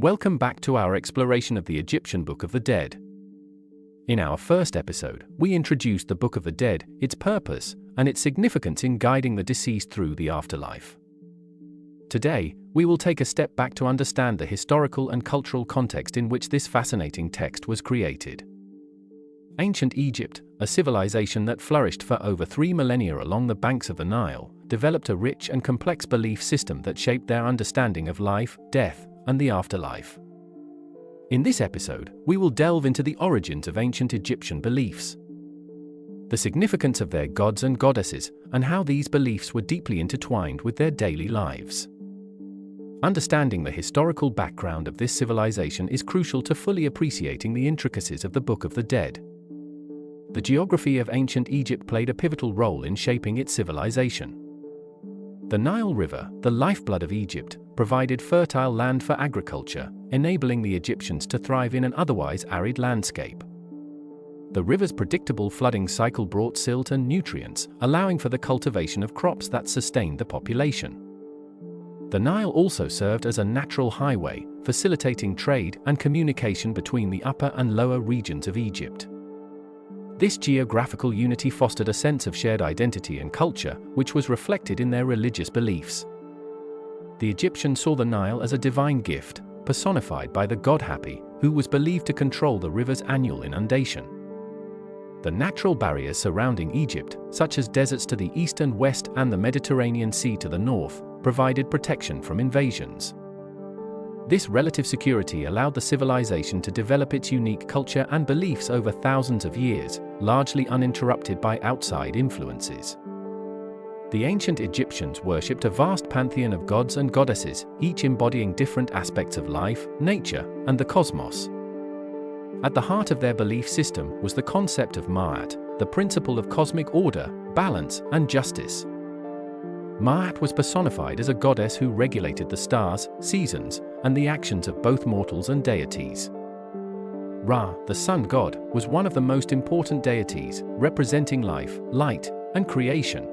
Welcome back to our exploration of the Egyptian Book of the Dead. In our first episode, we introduced the Book of the Dead, its purpose, and its significance in guiding the deceased through the afterlife. Today, we will take a step back to understand the historical and cultural context in which this fascinating text was created. Ancient Egypt, a civilization that flourished for over 3 millennia along the banks of the Nile, developed a rich and complex belief system that shaped their understanding of life, death, and the afterlife. In this episode, we will delve into the origins of ancient Egyptian beliefs, the significance of their gods and goddesses, and how these beliefs were deeply intertwined with their daily lives. Understanding the historical background of this civilization is crucial to fully appreciating the intricacies of the Book of the Dead. The geography of ancient Egypt played a pivotal role in shaping its civilization. The Nile River, the lifeblood of Egypt, provided fertile land for agriculture, enabling the Egyptians to thrive in an otherwise arid landscape. The river's predictable flooding cycle brought silt and nutrients, allowing for the cultivation of crops that sustained the population. The Nile also served as a natural highway, facilitating trade and communication between the upper and lower regions of Egypt. This geographical unity fostered a sense of shared identity and culture, which was reflected in their religious beliefs. The Egyptians saw the Nile as a divine gift, personified by the god Hapi, who was believed to control the river's annual inundation. The natural barriers surrounding Egypt, such as deserts to the east and west and the Mediterranean Sea to the north, provided protection from invasions. This relative security allowed the civilization to develop its unique culture and beliefs over thousands of years, largely uninterrupted by outside influences. The ancient Egyptians worshipped a vast pantheon of gods and goddesses, each embodying different aspects of life, nature, and the cosmos. At the heart of their belief system was the concept of Ma'at, the principle of cosmic order, balance, and justice. Ma'at was personified as a goddess who regulated the stars, seasons, and the actions of both mortals and deities. Ra, the sun god, was one of the most important deities, representing life, light, and creation.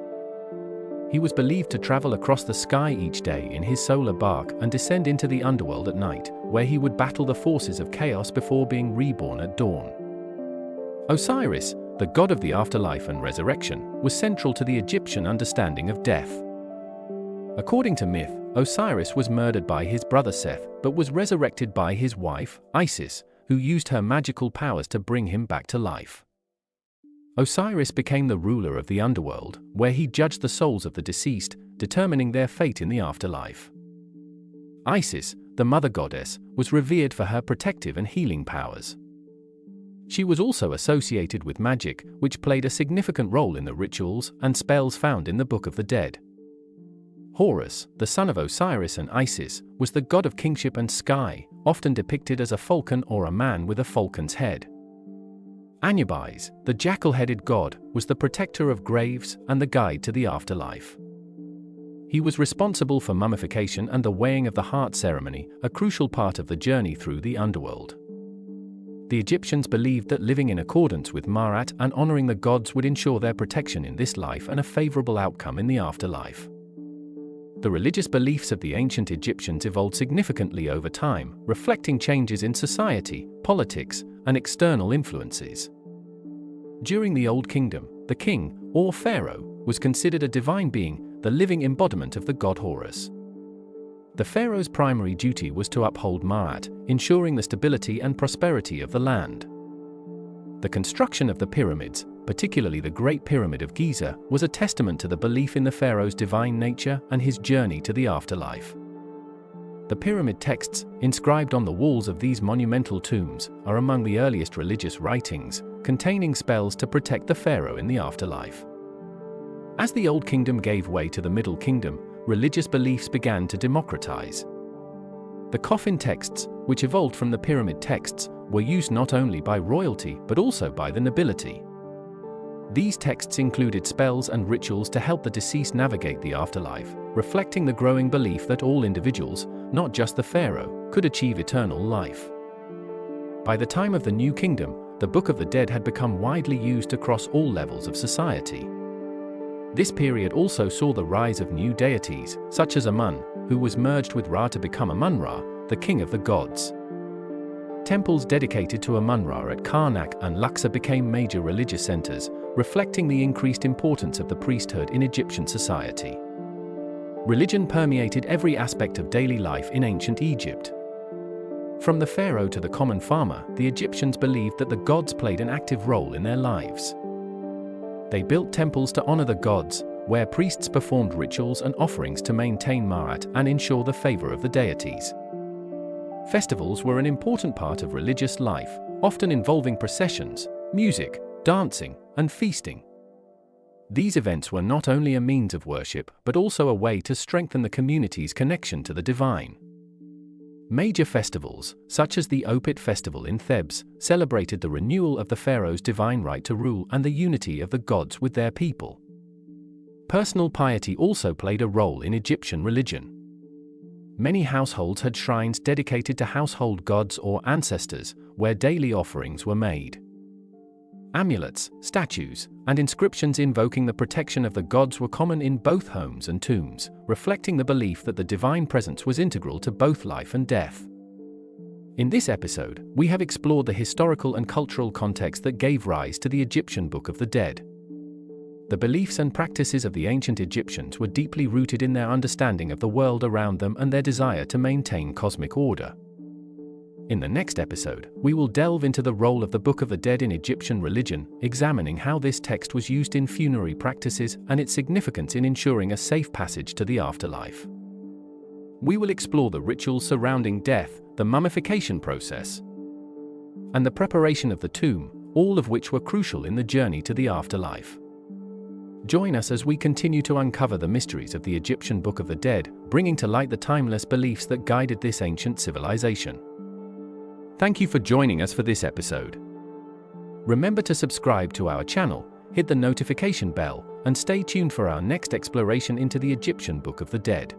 He was believed to travel across the sky each day in his solar bark and descend into the underworld at night, where he would battle the forces of chaos before being reborn at dawn. Osiris, the god of the afterlife and resurrection, was central to the Egyptian understanding of death. According to myth, Osiris was murdered by his brother Seth, but was resurrected by his wife, Isis, who used her magical powers to bring him back to life. Osiris became the ruler of the underworld, where he judged the souls of the deceased, determining their fate in the afterlife. Isis, the mother goddess, was revered for her protective and healing powers. She was also associated with magic, which played a significant role in the rituals and spells found in the Book of the Dead. Horus, the son of Osiris and Isis, was the god of kingship and sky, often depicted as a falcon or a man with a falcon's head. Anubis, the jackal-headed god, was the protector of graves and the guide to the afterlife. He was responsible for mummification and the weighing of the heart ceremony, a crucial part of the journey through the underworld. The Egyptians believed that living in accordance with Ma'at and honoring the gods would ensure their protection in this life and a favorable outcome in the afterlife. The religious beliefs of the ancient Egyptians evolved significantly over time, reflecting changes in society, politics, and external influences. During the Old Kingdom, the king, or pharaoh, was considered a divine being, the living embodiment of the god Horus. The pharaoh's primary duty was to uphold Ma'at, ensuring the stability and prosperity of the land. The construction of the pyramids, particularly the Great Pyramid of Giza, was a testament to the belief in the pharaoh's divine nature and his journey to the afterlife. The pyramid texts, inscribed on the walls of these monumental tombs, are among the earliest religious writings, containing spells to protect the pharaoh in the afterlife. As the Old Kingdom gave way to the Middle Kingdom, religious beliefs began to democratize. The coffin texts, which evolved from the pyramid texts, were used not only by royalty but also by the nobility. These texts included spells and rituals to help the deceased navigate the afterlife, reflecting the growing belief that all individuals, not just the pharaoh, could achieve eternal life. By the time of the New Kingdom, the Book of the Dead had become widely used across all levels of society. This period also saw the rise of new deities, such as Amun, who was merged with Ra to become Amun-Ra, the king of the gods. Temples dedicated to Amun-Ra at Karnak and Luxor became major religious centers, reflecting the increased importance of the priesthood in Egyptian society. Religion permeated every aspect of daily life in ancient Egypt. From the pharaoh to the common farmer, the Egyptians believed that the gods played an active role in their lives. They built temples to honor the gods, where priests performed rituals and offerings to maintain Ma'at and ensure the favor of the deities. Festivals were an important part of religious life, often involving processions, music, dancing, and feasting. These events were not only a means of worship but also a way to strengthen the community's connection to the divine. Major festivals, such as the Opit festival in Thebes, celebrated the renewal of the pharaoh's divine right to rule and the unity of the gods with their people. Personal piety also played a role in Egyptian religion. Many households had shrines dedicated to household gods or ancestors, where daily offerings were made. Amulets, statues, and inscriptions invoking the protection of the gods were common in both homes and tombs, reflecting the belief that the divine presence was integral to both life and death. In this episode, we have explored the historical and cultural context that gave rise to the Egyptian Book of the Dead. The beliefs and practices of the ancient Egyptians were deeply rooted in their understanding of the world around them and their desire to maintain cosmic order. In the next episode, we will delve into the role of the Book of the Dead in Egyptian religion, examining how this text was used in funerary practices and its significance in ensuring a safe passage to the afterlife. We will explore the rituals surrounding death, the mummification process, and the preparation of the tomb, all of which were crucial in the journey to the afterlife. Join us as we continue to uncover the mysteries of the Egyptian Book of the Dead, bringing to light the timeless beliefs that guided this ancient civilization. Thank you for joining us for this episode. Remember to subscribe to our channel, hit the notification bell, and stay tuned for our next exploration into the Egyptian Book of the Dead.